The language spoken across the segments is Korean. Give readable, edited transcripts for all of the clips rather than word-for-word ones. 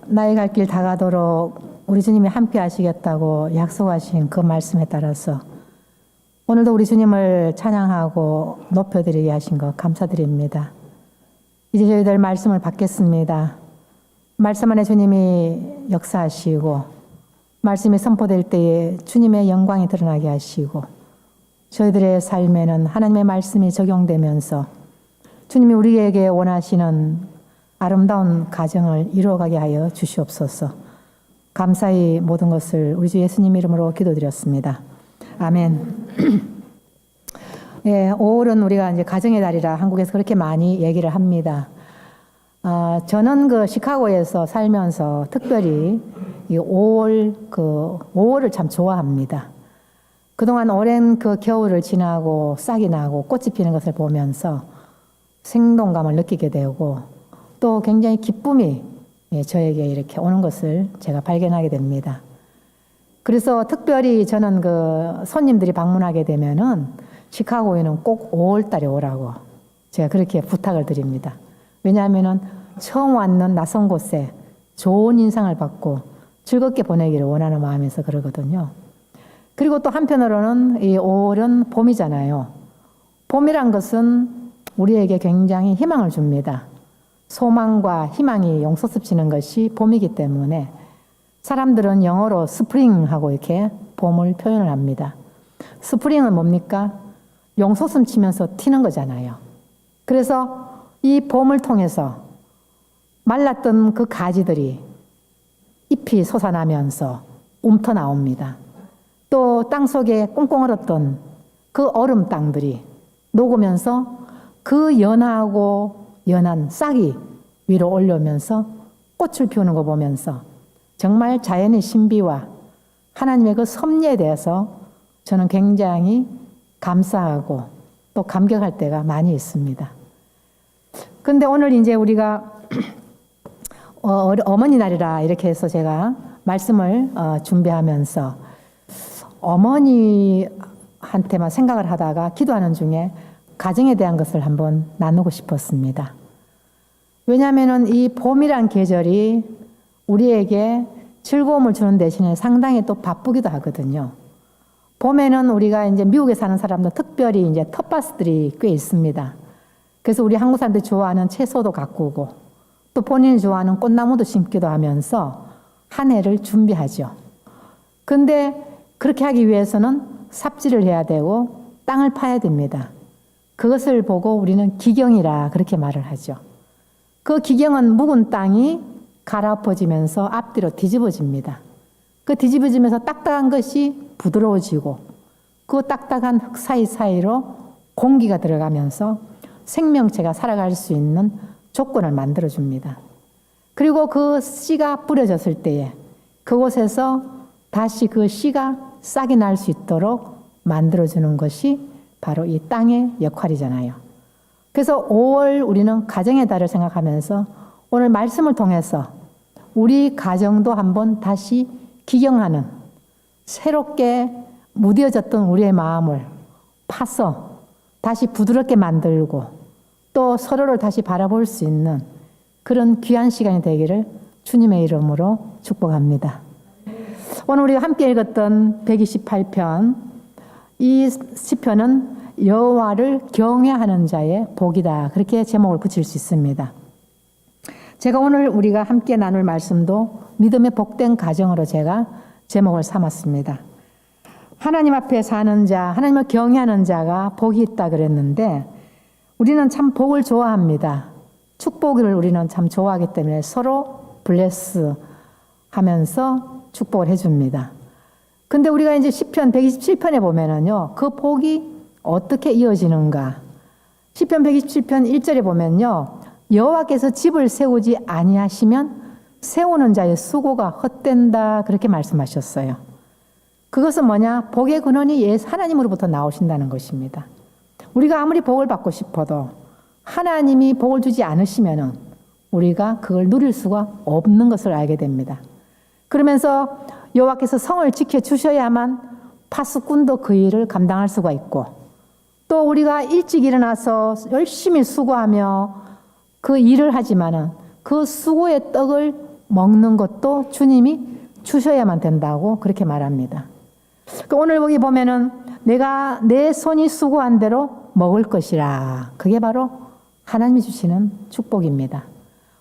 나의 갈 길 다가도록 우리 주님이 함께 하시겠다고 약속하신 그 말씀에 따라서 오늘도 우리 주님을 찬양하고 높여드리게 하신 것 감사드립니다. 이제 저희들 말씀을 받겠습니다. 말씀 안에 주님이 역사하시고 말씀이 선포될 때에 주님의 영광이 드러나게 하시고 저희들의 삶에는 하나님의 말씀이 적용되면서 주님이 우리에게 원하시는 아름다운 가정을 이루어가게 하여 주시옵소서. 감사히 모든 것을 우리 주 예수님 이름으로 기도드렸습니다. 아멘. 예, 5월은 우리가 이제 가정의 달이라 한국에서 그렇게 많이 얘기를 합니다. 저는 그 시카고에서 살면서 특별히 이 5월을 참 좋아합니다. 그동안 오랜 그 겨울을 지나고 싹이 나고 꽃이 피는 것을 보면서 생동감을 느끼게 되고 또 굉장히 기쁨이 저에게 이렇게 오는 것을 제가 발견하게 됩니다. 그래서 특별히 저는 그 손님들이 방문하게 되면은 시카고에는 꼭 5월 달에 오라고 제가 그렇게 부탁을 드립니다. 왜냐하면은 처음 왔는 낯선 곳에 좋은 인상을 받고 즐겁게 보내기를 원하는 마음에서 그러거든요. 그리고 또 한편으로는 이 5월은 봄이잖아요. 봄이란 것은 우리에게 굉장히 희망을 줍니다. 소망과 희망이 용솟으시는 것이 봄이기 때문에 사람들은 영어로 스프링하고 이렇게 봄을 표현을 합니다. 스프링은 뭡니까? 용솟음 치면서 튀는 거잖아요. 그래서 이 봄을 통해서 말랐던 그 가지들이 잎이 솟아나면서 움터 나옵니다. 또 땅속에 꽁꽁 얼었던 그 얼음 땅들이 녹으면서 그 연하고 연한 싹이 위로 올려오면서 꽃을 피우는 거 보면서 정말 자연의 신비와 하나님의 그 섭리에 대해서 저는 굉장히 감사하고 또 감격할 때가 많이 있습니다. 근데 오늘 이제 우리가 어머니 날이라 이렇게 해서 제가 말씀을 준비하면서 어머니한테만 생각을 하다가 기도하는 중에 가정에 대한 것을 한번 나누고 싶었습니다. 왜냐하면 이 봄이란 계절이 우리에게 즐거움을 주는 대신에 상당히 또 바쁘기도 하거든요. 봄에는 우리가 이제 미국에 사는 사람들 특별히 이제 텃밭들이 꽤 있습니다. 그래서 우리 한국 사람들이 좋아하는 채소도 가꾸고 또 본인이 좋아하는 꽃나무도 심기도 하면서 한 해를 준비하죠. 근데 그렇게 하기 위해서는 삽질을 해야 되고 땅을 파야 됩니다. 그것을 보고 우리는 기경이라 그렇게 말을 하죠. 그 기경은 묵은 땅이 갈아엎어지면서 앞뒤로 뒤집어집니다. 그 뒤집어지면서 딱딱한 것이 부드러워지고 그 딱딱한 흙 사이사이로 공기가 들어가면서 생명체가 살아갈 수 있는 조건을 만들어줍니다. 그리고 그 씨가 뿌려졌을 때에 그곳에서 다시 그 씨가 싹이 날 수 있도록 만들어주는 것이 바로 이 땅의 역할이잖아요. 그래서 5월 우리는 가정의 달을 생각하면서 오늘 말씀을 통해서 우리 가정도 한번 다시 기경하는 새롭게 무뎌졌던 우리의 마음을 파서 다시 부드럽게 만들고 또 서로를 다시 바라볼 수 있는 그런 귀한 시간이 되기를 주님의 이름으로 축복합니다. 오늘 우리가 함께 읽었던 128편, 이 시편은 여호와를 경외하는 자의 복이다. 그렇게 제목을 붙일 수 있습니다. 제가 오늘 우리가 함께 나눌 말씀도 믿음의 복된 가정으로 제가 제목을 삼았습니다. 하나님 앞에 사는 자, 하나님을 경외하는 자가 복이 있다 그랬는데 우리는 참 복을 좋아합니다. 축복을 우리는 참 좋아하기 때문에 서로 블레스 하면서 축복을 해줍니다. 근데 우리가 이제 시편 127편에 보면은요, 그 복이 어떻게 이어지는가? 시편 127편 1절에 보면요, 여호와께서 집을 세우지 아니하시면 세우는 자의 수고가 헛된다 그렇게 말씀하셨어요. 그것은 뭐냐? 복의 근원이 하나님으로부터 나오신다는 것입니다. 우리가 아무리 복을 받고 싶어도 하나님이 복을 주지 않으시면은 우리가 그걸 누릴 수가 없는 것을 알게 됩니다. 그러면서 여호와께서 성을 지켜주셔야만 파수꾼도 그 일을 감당할 수가 있고 또 우리가 일찍 일어나서 열심히 수고하며 그 일을 하지만은 그 수고의 떡을 먹는 것도 주님이 주셔야만 된다고 그렇게 말합니다. 오늘 여기 보면은 내가 내 손이 수고한 대로 먹을 것이라. 그게 바로 하나님이 주시는 축복입니다.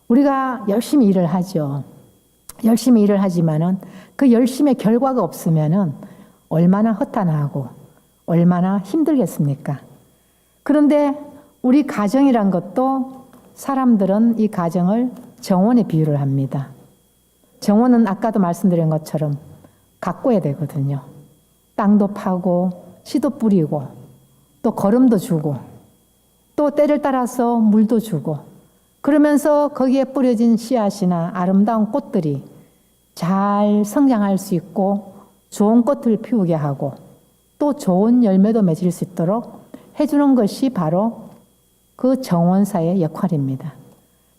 우리가 열심히 일을 하죠. 열심히 일을 하지만은 그 열심의 결과가 없으면은 얼마나 허탄하고 얼마나 힘들겠습니까? 그런데 우리 가정이란 것도 사람들은 이 가정을 정원에 비유를 합니다. 정원은 아까도 말씀드린 것처럼 가꿔야 되거든요. 땅도 파고 씨도 뿌리고 또 거름도 주고 또 때를 따라서 물도 주고 그러면서 거기에 뿌려진 씨앗이나 아름다운 꽃들이 잘 성장할 수 있고 좋은 꽃을 피우게 하고 또 좋은 열매도 맺을 수 있도록 해주는 것이 바로 그 정원사의 역할입니다.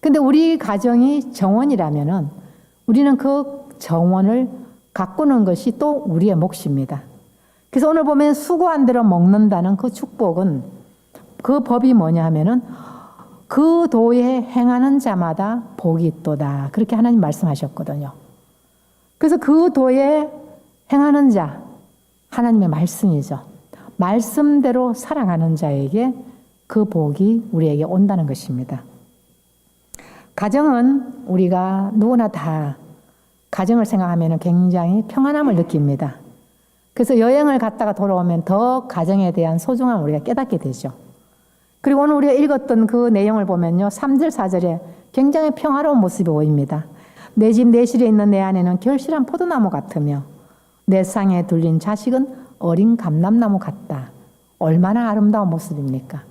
근데 우리 가정이 정원이라면은 우리는 그 정원을 가꾸는 것이 또 우리의 몫입니다. 그래서 오늘 보면 수고한 대로 먹는다는 그 축복은 그 법이 뭐냐 하면은 그 도에 행하는 자마다 복이 있도다. 그렇게 하나님 말씀하셨거든요. 그래서 그 도에 행하는 자, 하나님의 말씀이죠. 말씀대로 살아가는 자에게 그 복이 우리에게 온다는 것입니다. 가정은 우리가 누구나 다 가정을 생각하면 굉장히 평안함을 느낍니다. 그래서 여행을 갔다가 돌아오면 더 가정에 대한 소중함을 우리가 깨닫게 되죠. 그리고 오늘 우리가 읽었던 그 내용을 보면요. 3절, 4절에 굉장히 평화로운 모습이 보입니다. 내 집 내실에 있는 내 안에는 결실한 포도나무 같으며 내 상에 둘린 자식은 어린 감람나무 같다. 얼마나 아름다운 모습입니까?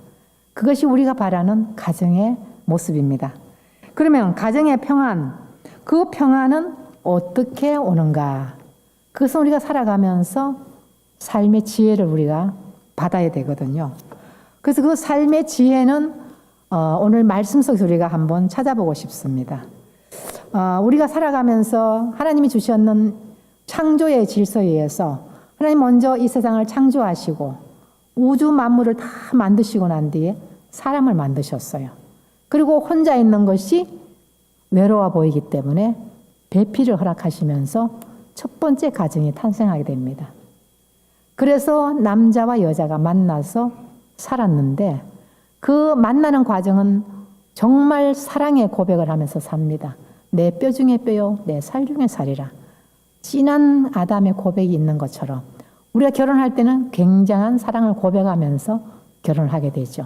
그것이 우리가 바라는 가정의 모습입니다. 그러면 가정의 평안, 그 평안은 어떻게 오는가? 그것은 우리가 살아가면서 삶의 지혜를 우리가 받아야 되거든요. 그래서 그 삶의 지혜는 오늘 말씀 속에서 우리가 한번 찾아보고 싶습니다. 우리가 살아가면서 하나님이 주셨는 창조의 질서에 의해서 하나님 먼저 이 세상을 창조하시고 우주 만물을 다 만드시고 난 뒤에 사람을 만드셨어요. 그리고 혼자 있는 것이 외로워 보이기 때문에 배필을 허락하시면서 첫 번째 가정이 탄생하게 됩니다. 그래서 남자와 여자가 만나서 살았는데 그 만나는 과정은 정말 사랑의 고백을 하면서 삽니다. 내 뼈 중에 뼈요, 내 살 중에 살이라. 진한 아담의 고백이 있는 것처럼 우리가 결혼할 때는 굉장한 사랑을 고백하면서 결혼을 하게 되죠.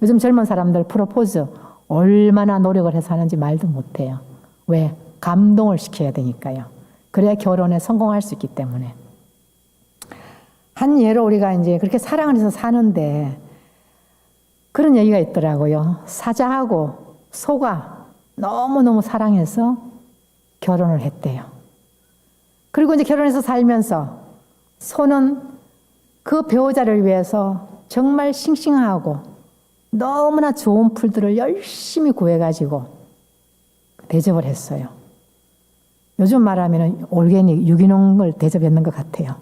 요즘 젊은 사람들 프로포즈 얼마나 노력을 해서 하는지 말도 못해요. 왜? 감동을 시켜야 되니까요. 그래야 결혼에 성공할 수 있기 때문에. 한 예로 우리가 이제 그렇게 사랑을 해서 사는데 그런 얘기가 있더라고요. 사자하고 소가 너무너무 사랑해서 결혼을 했대요. 그리고 이제 결혼해서 살면서 소는 그 배우자를 위해서 정말 싱싱하고 너무나 좋은 풀들을 열심히 구해가지고 대접을 했어요. 요즘 말하면 올게닉 유기농을 대접했는 것 같아요.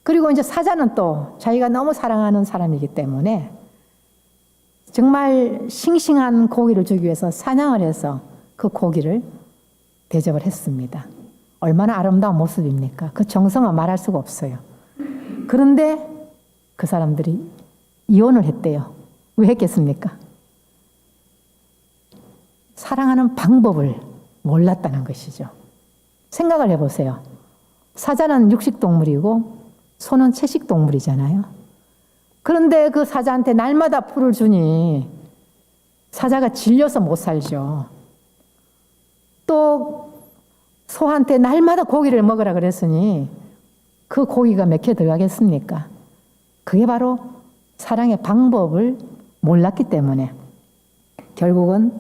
그리고 이제 사자는 또 자기가 너무 사랑하는 사람이기 때문에 정말 싱싱한 고기를 주기 위해서 사냥을 해서 그 고기를 대접을 했습니다. 얼마나 아름다운 모습입니까? 그 정성은 말할 수가 없어요. 그런데 그 사람들이 이혼을 했대요. 왜 했겠습니까? 사랑하는 방법을 몰랐다는 것이죠. 생각을 해보세요. 사자는 육식동물이고 소는 채식동물이잖아요. 그런데 그 사자한테 날마다 풀을 주니 사자가 질려서 못 살죠. 또 소한테 날마다 고기를 먹으라 그랬으니 그 고기가 몇 개 들어가겠습니까? 그게 바로 사랑의 방법을 몰랐기 때문에 결국은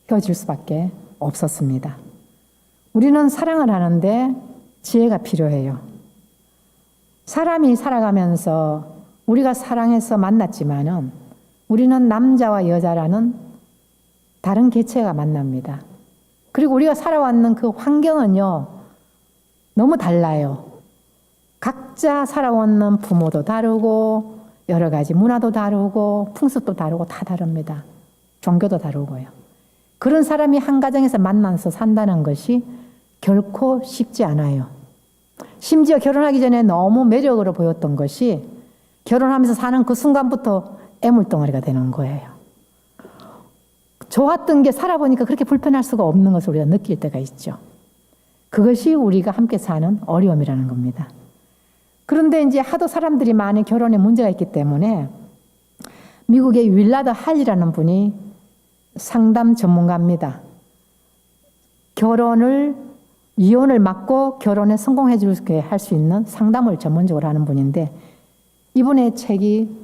헤어질 수밖에 없었습니다. 우리는 사랑을 하는데 지혜가 필요해요. 사람이 살아가면서 우리가 사랑해서 만났지만은 우리는 남자와 여자라는 다른 개체가 만납니다. 그리고 우리가 살아왔는 그 환경은요, 너무 달라요. 각자 살아왔는 부모도 다르고, 여러 가지 문화도 다르고, 풍습도 다르고, 다 다릅니다. 종교도 다르고요. 그런 사람이 한 가정에서 만나서 산다는 것이 결코 쉽지 않아요. 심지어 결혼하기 전에 너무 매력으로 보였던 것이 결혼하면서 사는 그 순간부터 애물덩어리가 되는 거예요. 좋았던 게 살아보니까 그렇게 불편할 수가 없는 것을 우리가 느낄 때가 있죠. 그것이 우리가 함께 사는 어려움이라는 겁니다. 그런데 이제 하도 사람들이 많이 결혼에 문제가 있기 때문에 미국의 윌라드 할리라는 분이 상담 전문가입니다. 이혼을 막고 결혼에 성공해 줄게 할 수 있는 상담을 전문적으로 하는 분인데 이분의 책이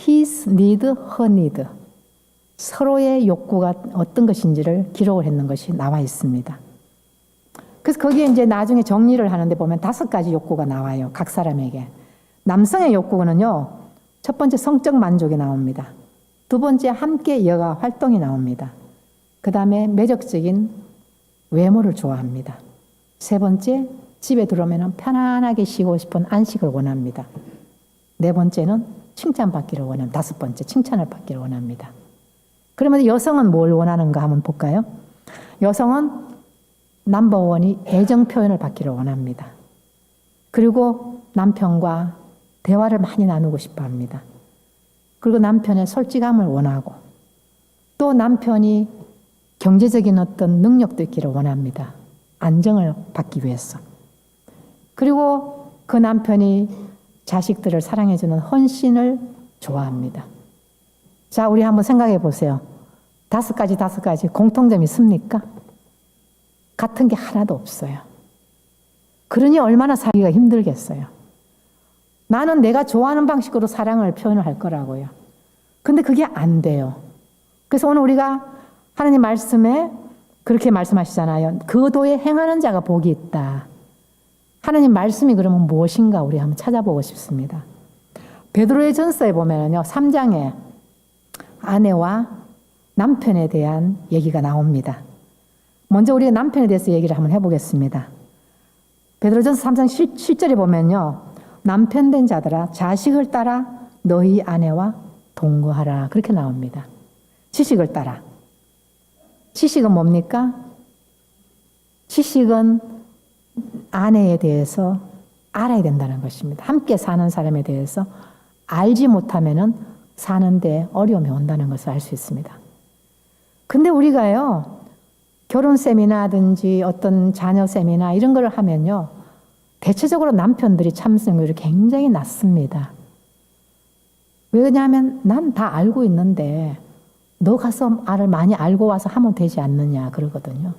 His Need, Her Need, 서로의 욕구가 어떤 것인지를 기록을 했는 것이 나와 있습니다. 그래서 거기에 이제 나중에 정리를 하는데 보면 5가지 욕구가 나와요. 각 사람에게. 남성의 욕구는요, 첫 번째 성적 만족이 나옵니다. 두 번째 함께 여가 활동이 나옵니다. 그 다음에 매력적인 외모를 좋아합니다. 세 번째, 집에 들어오면 편안하게 쉬고 싶은 안식을 원합니다. 네 번째는 칭찬받기를 원합니다. 5번째, 칭찬을 받기를 원합니다. 그러면 여성은 뭘 원하는가 한번 볼까요? 여성은 넘버원이 애정 표현을 받기를 원합니다. 그리고 남편과 대화를 많이 나누고 싶어 합니다. 그리고 남편의 솔직함을 원하고 또 남편이 경제적인 어떤 능력도 있기를 원합니다. 안정을 받기 위해서. 그리고 그 남편이 자식들을 사랑해주는 헌신을 좋아합니다. 자, 우리 한번 생각해 보세요. 5가지 공통점이 있습니까? 같은 게 하나도 없어요. 그러니 얼마나 살기가 힘들겠어요. 나는 내가 좋아하는 방식으로 사랑을 표현을 할 거라고요. 근데 그게 안 돼요. 그래서 오늘 우리가 하나님 말씀에 그렇게 말씀하시잖아요. 그 도에 행하는 자가 복이 있다. 하나님 말씀이 그러면 무엇인가 우리 한번 찾아보고 싶습니다. 베드로의 전서에 보면요, 3장에 아내와 남편에 대한 얘기가 나옵니다. 먼저 우리가 남편에 대해서 얘기를 한번 해보겠습니다. 베드로전서 3장 7절에 보면요, 남편 된 자들아 자식을 따라 너희 아내와 동거하라, 그렇게 나옵니다. 지식을 따라. 지식은 뭡니까? 지식은 아내에 대해서 알아야 된다는 것입니다. 함께 사는 사람에 대해서 알지 못하면은 사는데 어려움이 온다는 것을 알 수 있습니다. 근데 우리가요, 결혼 세미나든지 어떤 자녀 세미나 이런 걸 하면요, 대체적으로 남편들이 참석률이 굉장히 낮습니다. 왜냐하면 난 다 알고 있는데 너 가서 말을 많이 알고 와서 하면 되지 않느냐 그러거든요.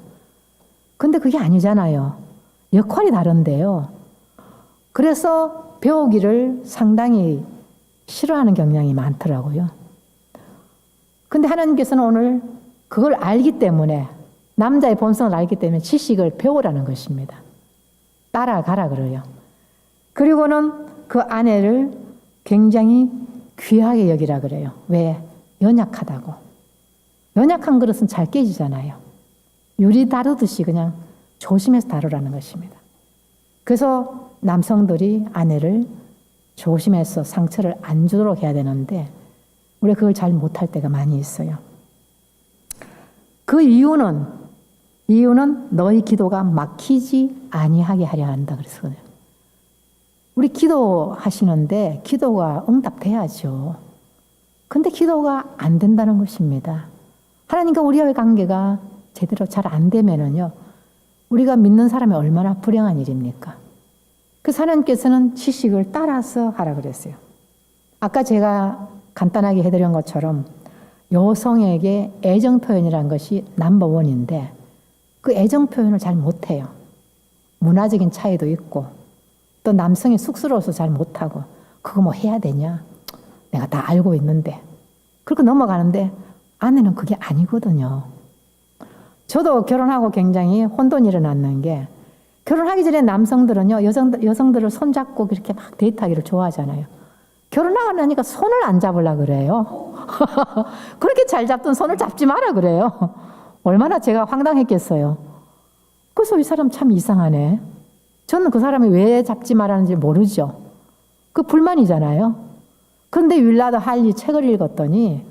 근데 그게 아니잖아요. 역할이 다른데요. 그래서 배우기를 상당히 싫어하는 경향이 많더라고요. 근데 하나님께서는 오늘 그걸 알기 때문에, 남자의 본성을 알기 때문에 지식을 배우라는 것입니다. 따라가라 그래요. 그리고는 그 아내를 굉장히 귀하게 여기라 그래요. 왜? 연약하다고. 연약한 그릇은 잘 깨지잖아요. 유리 다루듯이 그냥 조심해서 다루라는 것입니다. 그래서 남성들이 아내를 조심해서 상처를 안 주도록 해야 되는데 우리가 그걸 잘 못할 때가 많이 있어요. 그 이유는 너희 기도가 막히지 아니하게 하려 한다 그랬거든요. 우리 기도하시는데 기도가 응답돼야죠. 근데 기도가 안 된다는 것입니다. 하나님과 우리와의 관계가 제대로 잘 안 되면은요, 우리가 믿는 사람이 얼마나 불행한 일입니까? 그래서 하나님께서는 지식을 따라서 하라 그랬어요. 아까 제가 간단하게 해드린 것처럼 여성에게 애정 표현이라는 것이 넘버원인데 그 애정 표현을 잘 못해요. 문화적인 차이도 있고 또 남성이 쑥스러워서 잘 못하고 그거 뭐 해야 되냐? 내가 다 알고 있는데. 그렇게 넘어가는데 아내는 그게 아니거든요. 저도 결혼하고 굉장히 혼돈이 일어났는 게, 결혼하기 전에 남성들은요, 여성들을 손잡고 그렇게 막 데이트하기를 좋아하잖아요. 결혼하고 나니까 손을 안 잡으려고 그래요. 그렇게 잘 잡던 손을 잡지 마라 그래요. 얼마나 제가 황당했겠어요. 그래서 이 사람 참 이상하네. 저는 그 사람이 왜 잡지 말라는지 모르죠. 그 불만이잖아요. 그런데 윌라드 할리 책을 읽었더니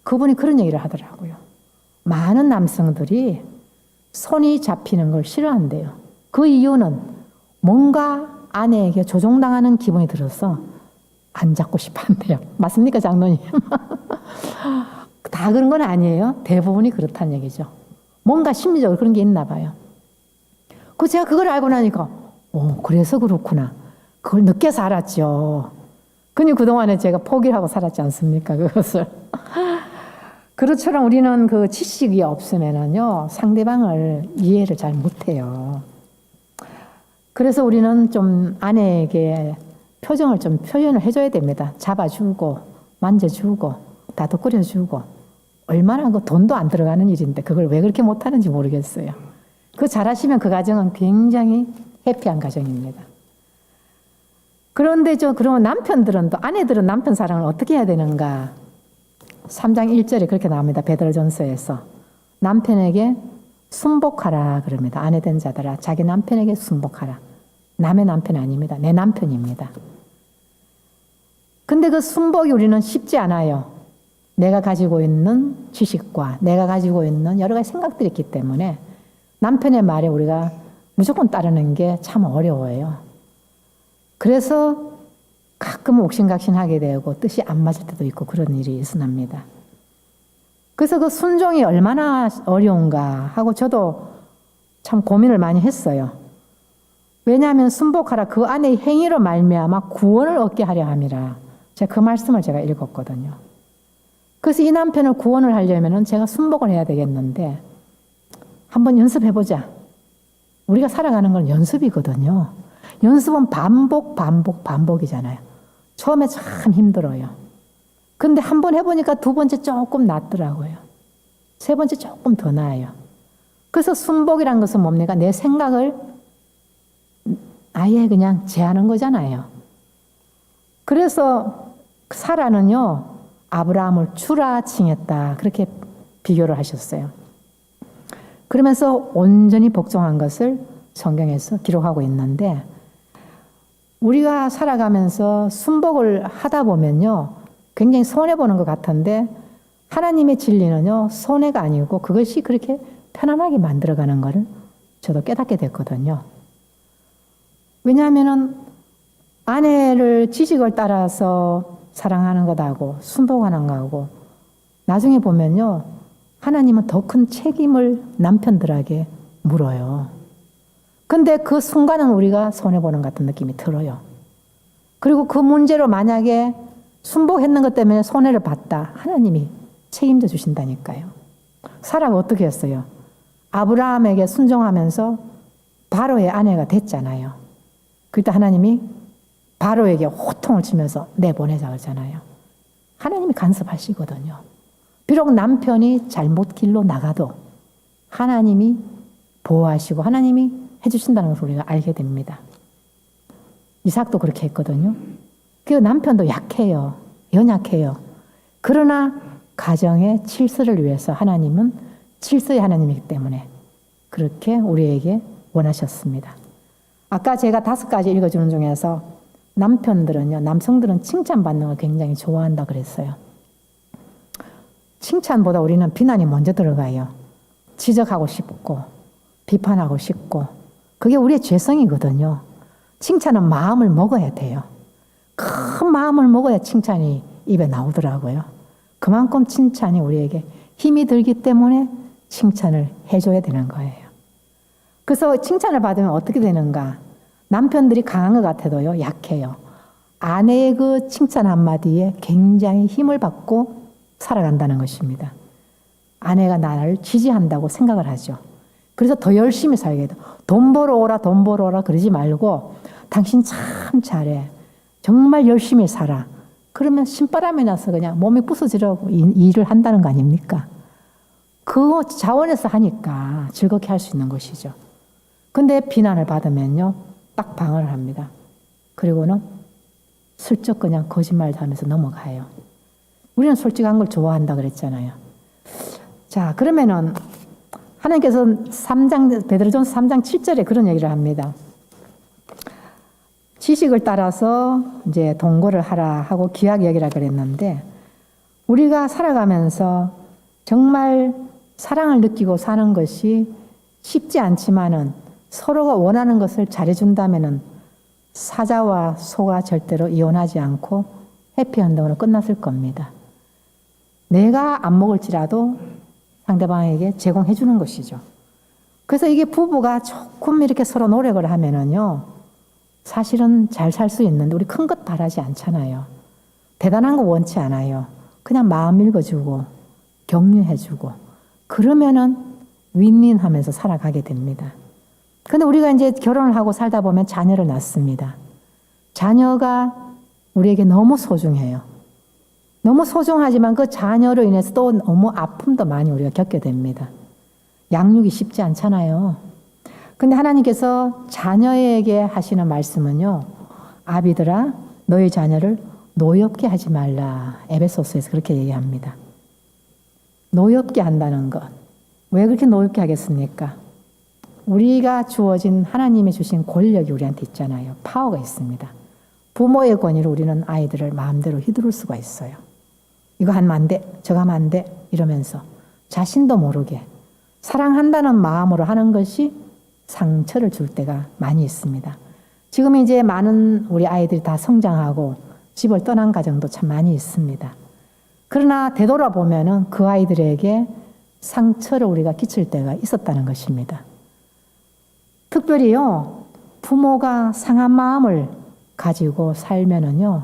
그분이 그런 얘기를 하더라고요. 많은 남성들이 손이 잡히는 걸 싫어한대요. 그 이유는 뭔가 아내에게 조종당하는 기분이 들어서 안 잡고 싶어 한대요. 맞습니까, 장로님? 다 그런 건 아니에요. 대부분이 그렇다는 얘기죠. 뭔가 심리적으로 그런 게 있나 봐요. 제가 그걸 알고 나니까, 그래서 그렇구나. 그걸 느껴서 알았죠. 그니 그동안에 제가 포기를 하고 살았지 않습니까, 그것을. 그렇처럼 우리는 그 지식이 없으면은요, 상대방을 이해를 잘 못해요. 그래서 우리는 좀 아내에게 표정을 좀 표현을 해줘야 됩니다. 잡아주고, 만져주고, 다독거려주고. 얼마나 그 돈도 안 들어가는 일인데 그걸 왜 그렇게 못하는지 모르겠어요. 그 잘하시면 그 가정은 굉장히 해피한 가정입니다. 그런데 그러면 남편들은 또 아내들은 남편 사랑을 어떻게 해야 되는가? 3장 1절에 그렇게 나옵니다. 베드로전서에서. 남편에게 순복하라 그럽니다. 아내된 자들아 자기 남편에게 순복하라. 남의 남편 아닙니다. 내 남편입니다. 근데 그 순복이 우리는 쉽지 않아요. 내가 가지고 있는 지식과 내가 가지고 있는 여러 가지 생각들이 있기 때문에 남편의 말에 우리가 무조건 따르는 게 참 어려워요. 그래서 가끔 옥신각신하게 되고 뜻이 안 맞을 때도 있고 그런 일이 일어납니다. 그래서 그 순종이 얼마나 어려운가 하고 저도 참 고민을 많이 했어요. 왜냐하면 순복하라 그 안의 행위로 말미암아 구원을 얻게 하려 함이라. 제가 그 말씀을 제가 읽었거든요. 그래서 이 남편을 구원을 하려면 제가 순복을 해야 되겠는데 한번 연습해보자. 우리가 살아가는 건 연습이거든요. 연습은 반복이잖아요. 처음에 참 힘들어요. 근데 한 번 해보니까 두 번째 조금 낫더라고요. 세 번째 조금 더 나아요. 그래서 순복이란 것은 뭡니까? 내 생각을 아예 그냥 제하는 거잖아요. 그래서 사라는요, 아브라함을 주라 칭했다. 그렇게 비교를 하셨어요. 그러면서 온전히 복종한 것을 성경에서 기록하고 있는데 우리가 살아가면서 순복을 하다 보면요. 굉장히 손해보는 것 같은데 하나님의 진리는요. 손해가 아니고 그것이 그렇게 편안하게 만들어가는 것을 저도 깨닫게 됐거든요. 왜냐하면 아내를 지식을 따라서 사랑하는 것하고 순복하는 것하고 나중에 보면요. 하나님은 더 큰 책임을 남편들에게 물어요. 근데 그 순간은 우리가 손해보는 같은 느낌이 들어요. 그리고 그 문제로 만약에 순복했는 것 때문에 손해를 봤다. 하나님이 책임져 주신다니까요. 사라가 어떻게 했어요? 아브라함에게 순종하면서 바로의 아내가 됐잖아요. 그때 하나님이 바로에게 호통을 치면서 내보내자 그러잖아요. 하나님이 간섭하시거든요. 비록 남편이 잘못 길로 나가도 하나님이 보호하시고 하나님이 해주신다는 것을 우리가 알게 됩니다. 이삭도 그렇게 했거든요. 그 남편도 약해요. 연약해요. 그러나 가정의 질서를 위해서 하나님은 질서의 하나님이기 때문에 그렇게 우리에게 원하셨습니다. 아까 제가 5가지 읽어주는 중에서 남편들은요, 남성들은 칭찬받는 걸 굉장히 좋아한다 그랬어요. 칭찬보다 우리는 비난이 먼저 들어가요. 지적하고 싶고 비판하고 싶고 그게 우리의 죄성이거든요. 칭찬은 마음을 먹어야 돼요. 큰 마음을 먹어야 칭찬이 입에 나오더라고요. 그만큼 칭찬이 우리에게 힘이 들기 때문에 칭찬을 해줘야 되는 거예요. 그래서 칭찬을 받으면 어떻게 되는가? 남편들이 강한 것 같아도요, 약해요. 아내의 그 칭찬 한마디에 굉장히 힘을 받고 살아간다는 것입니다. 아내가 나를 지지한다고 생각을 하죠. 그래서 더 열심히 살게 돼요. 돈 벌어오라, 돈 벌어오라 그러지 말고 당신 참 잘해. 정말 열심히 살아. 그러면 신바람이 나서 그냥 몸이 부서지려고 일을 한다는 거 아닙니까? 그 자원에서 하니까 즐겁게 할 수 있는 것이죠. 근데 비난을 받으면요, 딱 방어를 합니다. 그리고는 슬쩍 그냥 거짓말 하면서 넘어가요. 우리는 솔직한 걸 좋아한다 그랬잖아요. 자, 그러면은 하나님께서 베드로전서 3장 7절에 그런 얘기를 합니다. 지식을 따라서 이제 동거를 하라 하고 기약 여기라 그랬는데 우리가 살아가면서 정말 사랑을 느끼고 사는 것이 쉽지 않지만은 서로가 원하는 것을 잘해준다면은 사자와 소가 절대로 이혼하지 않고 해피엔딩으로 끝났을 겁니다. 내가 안 먹을지라도 상대방에게 제공해 주는 것이죠. 그래서 이게 부부가 조금 이렇게 서로 노력을 하면은요, 사실은 잘 살 수 있는데 우리 큰 것 바라지 않잖아요. 대단한 거 원치 않아요. 그냥 마음 읽어주고 격려해주고 그러면은 윈윈 하면서 살아가게 됩니다. 근데 우리가 이제 결혼을 하고 살다 보면 자녀를 낳습니다. 자녀가 우리에게 너무 소중해요. 너무 소중하지만 그 자녀로 인해서 또 너무 아픔도 많이 우리가 겪게 됩니다. 양육이 쉽지 않잖아요. 근데 하나님께서 자녀에게 하시는 말씀은요, 아비들아 너희 자녀를 노엽게 하지 말라. 에베소서에서 그렇게 얘기합니다. 노엽게 한다는 것. 왜 그렇게 노엽게 하겠습니까? 우리가 주어진 하나님이 주신 권력이 우리한테 있잖아요. 파워가 있습니다. 부모의 권위로 우리는 아이들을 마음대로 휘두를 수가 있어요. 이거 하면 안 돼, 저거 하면 안 돼 이러면서 자신도 모르게 사랑한다는 마음으로 하는 것이 상처를 줄 때가 많이 있습니다. 지금 이제 많은 우리 아이들이 다 성장하고 집을 떠난 가정도 참 많이 있습니다. 그러나 되돌아보면은 그 아이들에게 상처를 우리가 끼칠 때가 있었다는 것입니다. 특별히요, 부모가 상한 마음을 가지고 살면은요,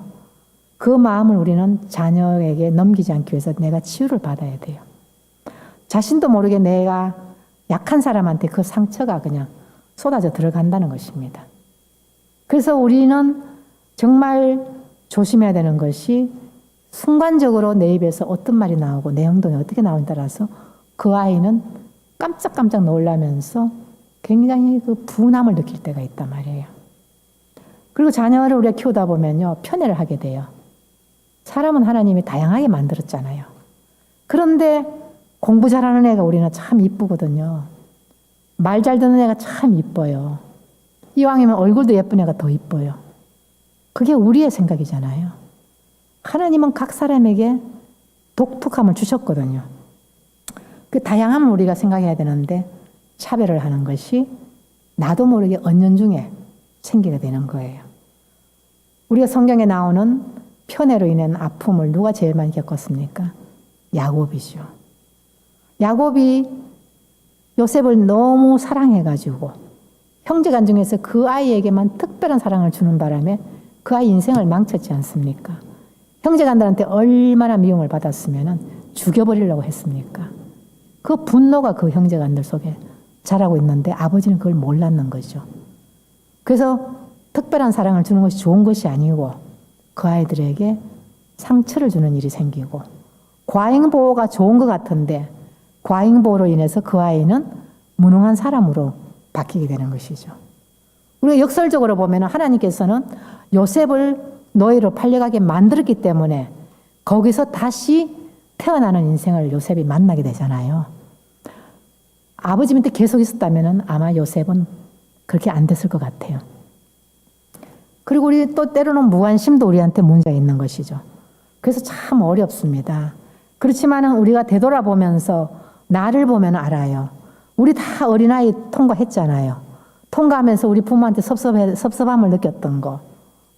그 마음을 우리는 자녀에게 넘기지 않기 위해서 내가 치유를 받아야 돼요. 자신도 모르게 내가 약한 사람한테 그 상처가 그냥 쏟아져 들어간다는 것입니다. 그래서 우리는 정말 조심해야 되는 것이 순간적으로 내 입에서 어떤 말이 나오고 내 행동이 어떻게 나오냐에 따라서 그 아이는 깜짝깜짝 놀라면서 굉장히 그 분함을 느낄 때가 있단 말이에요. 그리고 자녀를 우리가 키우다 보면요, 편애를 하게 돼요. 사람은 하나님이 다양하게 만들었잖아요. 그런데 공부 잘하는 애가 우리는 참 이쁘거든요. 말 잘 듣는 애가 참 이뻐요. 이왕이면 얼굴도 예쁜 애가 더 이뻐요. 그게 우리의 생각이잖아요. 하나님은 각 사람에게 독특함을 주셨거든요. 그 다양함을 우리가 생각해야 되는데 차별을 하는 것이 나도 모르게 은연중에 생기게 되는 거예요. 우리가 성경에 나오는 편애로 인한 아픔을 누가 제일 많이 겪었습니까? 야곱이죠. 야곱이 요셉을 너무 사랑해가지고 형제간 중에서 그 아이에게만 특별한 사랑을 주는 바람에 그 아이 인생을 망쳤지 않습니까? 형제간들한테 얼마나 미움을 받았으면 죽여버리려고 했습니까? 그 분노가 그 형제간들 속에 자라고 있는데 아버지는 그걸 몰랐는 거죠. 그래서 특별한 사랑을 주는 것이 좋은 것이 아니고 그 아이들에게 상처를 주는 일이 생기고 과잉보호가 좋은 것 같은데 과잉보호로 인해서 그 아이는 무능한 사람으로 바뀌게 되는 것이죠. 우리가 역설적으로 보면 하나님께서는 요셉을 노예로 팔려가게 만들었기 때문에 거기서 다시 태어나는 인생을 요셉이 만나게 되잖아요. 아버지 밑에 계속 있었다면 아마 요셉은 그렇게 안 됐을 것 같아요. 그리고 우리 또 때로는 무관심도 우리한테 문제가 있는 것이죠. 그래서 참 어렵습니다. 그렇지만 우리가 되돌아보면서 나를 보면 알아요. 우리 다 어린아이 통과했잖아요. 통과하면서 우리 부모한테 섭섭함을 느꼈던 거,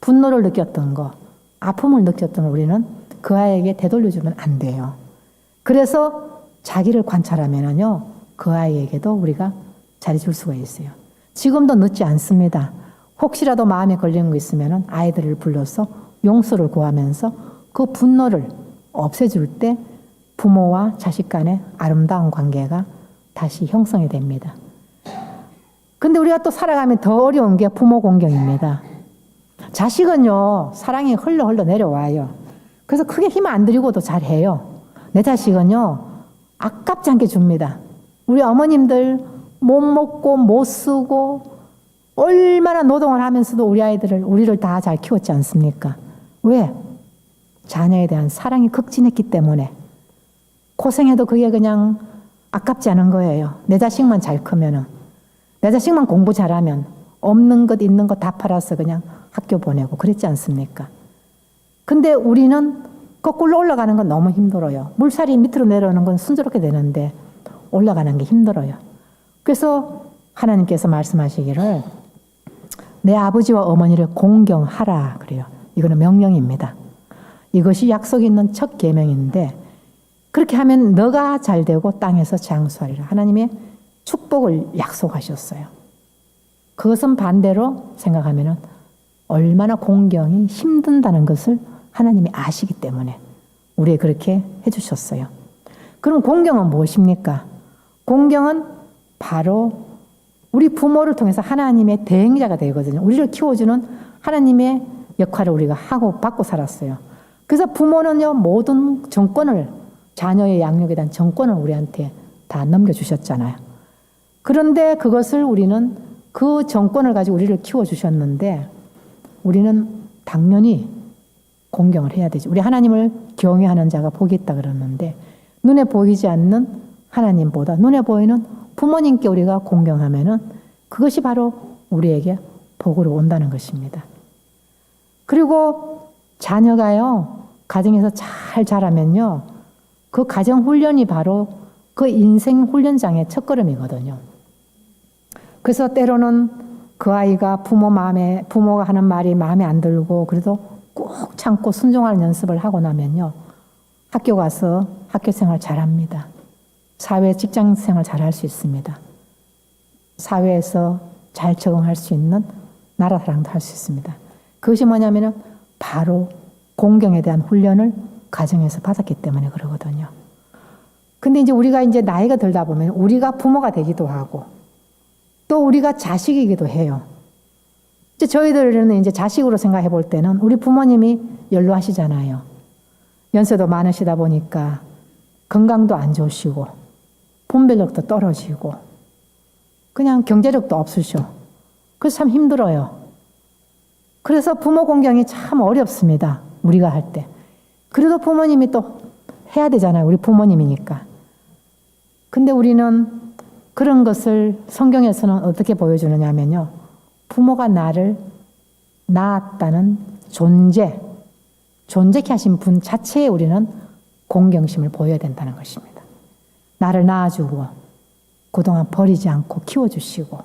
분노를 느꼈던 거, 아픔을 느꼈던 거 우리는 그 아이에게 되돌려주면 안 돼요. 그래서 자기를 관찰하면은요, 그 아이에게도 우리가 잘해줄 수가 있어요. 지금도 늦지 않습니다. 혹시라도 마음에 걸리는 거 있으면은 아이들을 불러서 용서를 구하면서 그 분노를 없애줄 때 부모와 자식 간의 아름다운 관계가 다시 형성이 됩니다. 근데 우리가 또 살아가면 더 어려운 게 부모 공경입니다. 자식은요, 사랑이 흘러 내려와요. 그래서 크게 힘 안 들이고도 잘해요. 내 자식은요, 아깝지 않게 줍니다. 우리 어머님들 못 먹고 못 쓰고 얼마나 노동을 하면서도 우리를 다 잘 키웠지 않습니까? 왜? 자녀에 대한 사랑이 극진했기 때문에. 고생해도 그게 그냥 아깝지 않은 거예요. 내 자식만 잘 크면은. 내 자식만 공부 잘하면 없는 것 있는 것 다 팔아서 그냥 학교 보내고 그랬지 않습니까? 근데 우리는 거꾸로 올라가는 건 너무 힘들어요. 물살이 밑으로 내려오는 건 순조롭게 되는데 올라가는 게 힘들어요. 그래서 하나님께서 말씀하시기를 내 아버지와 어머니를 공경하라 그래요. 이거는 명령입니다. 이것이 약속이 있는 첫 계명인데 그렇게 하면 너가 잘되고 땅에서 장수하리라. 하나님의 축복을 약속하셨어요. 그것은 반대로 생각하면 얼마나 공경이 힘든다는 것을 하나님이 아시기 때문에 우리에게 그렇게 해주셨어요. 그럼 공경은 무엇입니까? 공경은 바로 우리 부모를 통해서 하나님의 대행자가 되거든요. 우리를 키워주는 하나님의 역할을 우리가 하고 받고 살았어요. 그래서 부모는요, 모든 정권을, 자녀의 양육에 대한 정권을 우리한테 다 넘겨주셨잖아요. 그런데 그것을 우리는 그 정권을 가지고 우리를 키워주셨는데 우리는 당연히 공경을 해야 되죠. 우리 하나님을 경외하는 자가 복이 있다 그러는데 눈에 보이지 않는 하나님보다 눈에 보이는 부모님께 우리가 공경하면은 그것이 바로 우리에게 복으로 온다는 것입니다. 그리고 자녀가요, 가정에서 잘 자라면요, 그 가정 훈련이 바로 그 인생 훈련장의 첫걸음이거든요. 그래서 때로는 그 아이가 부모가 하는 말이 마음에 안 들고 그래도 꾹 참고 순종하는 연습을 하고 나면요, 학교 가서 학교 생활 잘합니다. 사회 직장 생활 잘할 수 있습니다. 사회에서 잘 적응할 수 있는 나라 사랑도 할 수 있습니다. 그것이 뭐냐면은 바로 공경에 대한 훈련을 가정에서 받았기 때문에 그러거든요. 근데 이제 우리가 이제 나이가 들다 보면 우리가 부모가 되기도 하고 또 우리가 자식이기도 해요. 이제 저희들은 이제 자식으로 생각해 볼 때는 우리 부모님이 연로하시잖아요. 연세도 많으시다 보니까 건강도 안 좋으시고 분별력도 떨어지고 그냥 경제력도 없으셔. 그래서 참 힘들어요. 그래서 부모 공경이 참 어렵습니다. 우리가 할 때. 그래도 부모님이 또 해야 되잖아요. 우리 부모님이니까. 근데 우리는 그런 것을 성경에서는 어떻게 보여주느냐 하면요. 부모가 나를 낳았다는 존재케 하신 분 자체에 우리는 공경심을 보여야 된다는 것입니다. 나를 낳아주고 그동안 버리지 않고 키워주시고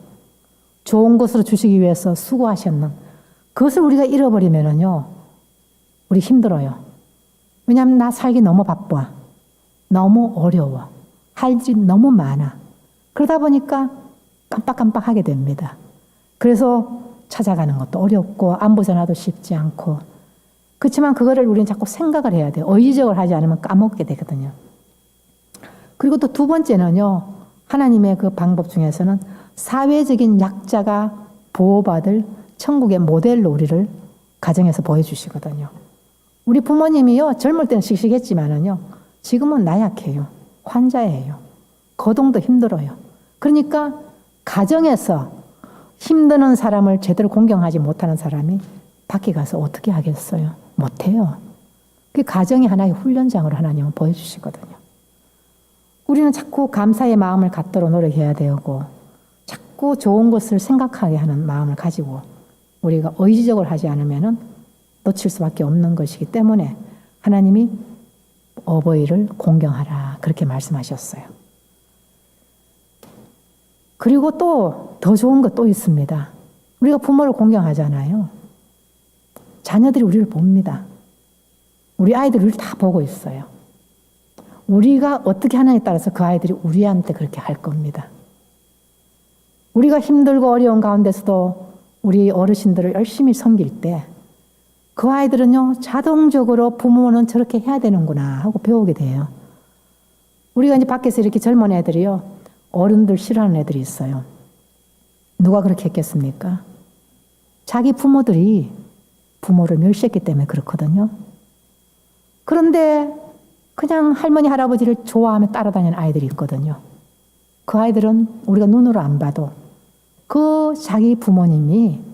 좋은 곳으로 주시기 위해서 수고하셨는 그것을 우리가 잃어버리면은요, 우리 힘들어요. 왜냐하면 나 살기 너무 바빠. 너무 어려워. 할 일 너무 많아. 그러다 보니까 깜빡깜빡하게 됩니다. 그래서 찾아가는 것도 어렵고 안부 전화도 쉽지 않고 그렇지만 그거를 우리는 자꾸 생각을 해야 돼요. 의지적으로 하지 않으면 까먹게 되거든요. 그리고 또 두 번째는요. 하나님의 그 방법 중에서는 사회적인 약자가 보호받을 천국의 모델로 우리를 가정에서 보여주시거든요. 우리 부모님이요. 젊을 때는 씩씩했지만은요. 지금은 나약해요. 환자예요. 거동도 힘들어요. 그러니까 가정에서 힘드는 사람을 제대로 공경하지 못하는 사람이 밖에 가서 어떻게 하겠어요? 못해요. 그 가정이 하나의 훈련장으로 하나님은 보여주시거든요. 우리는 자꾸 감사의 마음을 갖도록 노력해야 되고 자꾸 좋은 것을 생각하게 하는 마음을 가지고 우리가 의지적으로 하지 않으면 놓칠 수밖에 없는 것이기 때문에 하나님이 어버이를 공경하라 그렇게 말씀하셨어요. 그리고 또 더 좋은 것 또 있습니다. 우리가 부모를 공경하잖아요. 자녀들이 우리를 봅니다. 우리 아이들이 우리를 다 보고 있어요. 우리가 어떻게 하느냐에 따라서 그 아이들이 우리한테 그렇게 할 겁니다. 우리가 힘들고 어려운 가운데서도 우리 어르신들을 열심히 섬길 때 그 아이들은요, 자동적으로 부모는 저렇게 해야 되는구나 하고 배우게 돼요. 우리가 이제 밖에서 이렇게 젊은 애들이요, 어른들 싫어하는 애들이 있어요. 누가 그렇게 했겠습니까? 자기 부모들이 부모를 멸시했기 때문에 그렇거든요. 그런데 그냥 할머니, 할아버지를 좋아하며 따라다니는 아이들이 있거든요. 그 아이들은 우리가 눈으로 안 봐도 그 자기 부모님이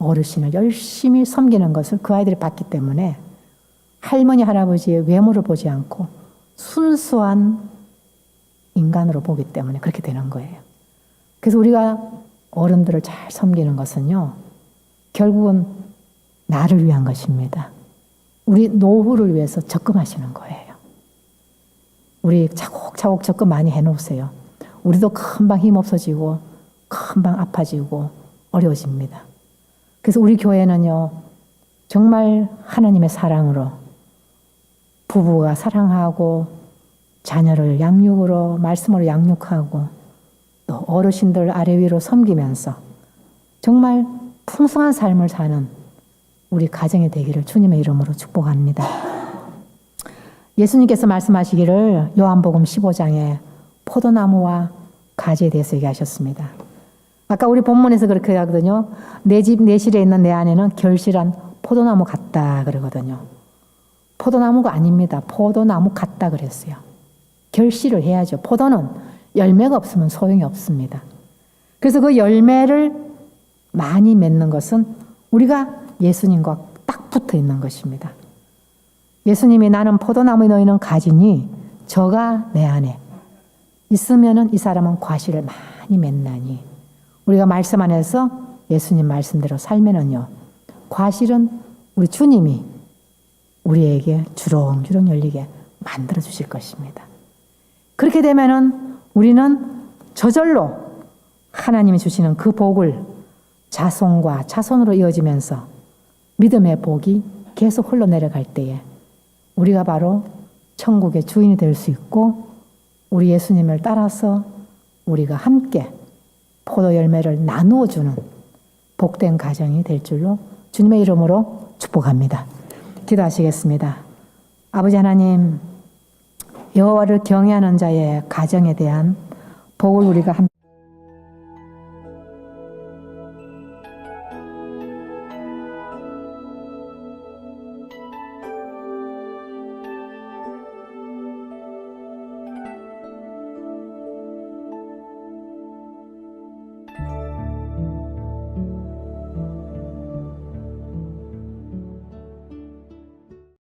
어르신을 열심히 섬기는 것을 그 아이들이 봤기 때문에 할머니, 할아버지의 외모를 보지 않고 순수한 인간으로 보기 때문에 그렇게 되는 거예요. 그래서 우리가 어른들을 잘 섬기는 것은요, 결국은 나를 위한 것입니다. 우리 노후를 위해서 적금하시는 거예요. 우리 차곡차곡 적금 많이 해놓으세요. 우리도 금방 힘 없어지고 금방 아파지고 어려워집니다. 그래서 우리 교회는요, 정말 하나님의 사랑으로 부부가 사랑하고 자녀를 양육으로 말씀으로 양육하고 또 어르신들 아래 위로 섬기면서 정말 풍성한 삶을 사는 우리 가정이 되기를 주님의 이름으로 축복합니다. 예수님께서 말씀하시기를 요한복음 15장에 포도나무와 가지에 대해서 얘기하셨습니다. 아까 우리 본문에서 그렇게 하거든요. 내 집 내실에 있는 내 안에는 결실한 포도나무 같다 그러거든요. 포도나무가 아닙니다. 포도나무 같다 그랬어요. 결실을 해야죠. 포도는 열매가 없으면 소용이 없습니다. 그래서 그 열매를 많이 맺는 것은 우리가 예수님과 딱 붙어 있는 것입니다. 예수님이 나는 포도나무에 너희는 가지니 저가 내 안에 있으면은 이 사람은 과실을 많이 맺나니 우리가 말씀 안에서 예수님 말씀대로 살면은요 과실은 우리 주님이 우리에게 주렁주렁 열리게 만들어 주실 것입니다. 그렇게 되면은 우리는 저절로 하나님이 주시는 그 복을 자손과 자손으로 이어지면서 믿음의 복이 계속 흘러내려갈 때에 우리가 바로 천국의 주인이 될 수 있고 우리 예수님을 따라서 우리가 함께 포도 열매를 나누어 주는 복된 가정이 될 줄로 주님의 이름으로 축복합니다. 기도하시겠습니다. 아버지 하나님, 여호와를 경외하는 자의 가정에 대한 복을 우리가 함께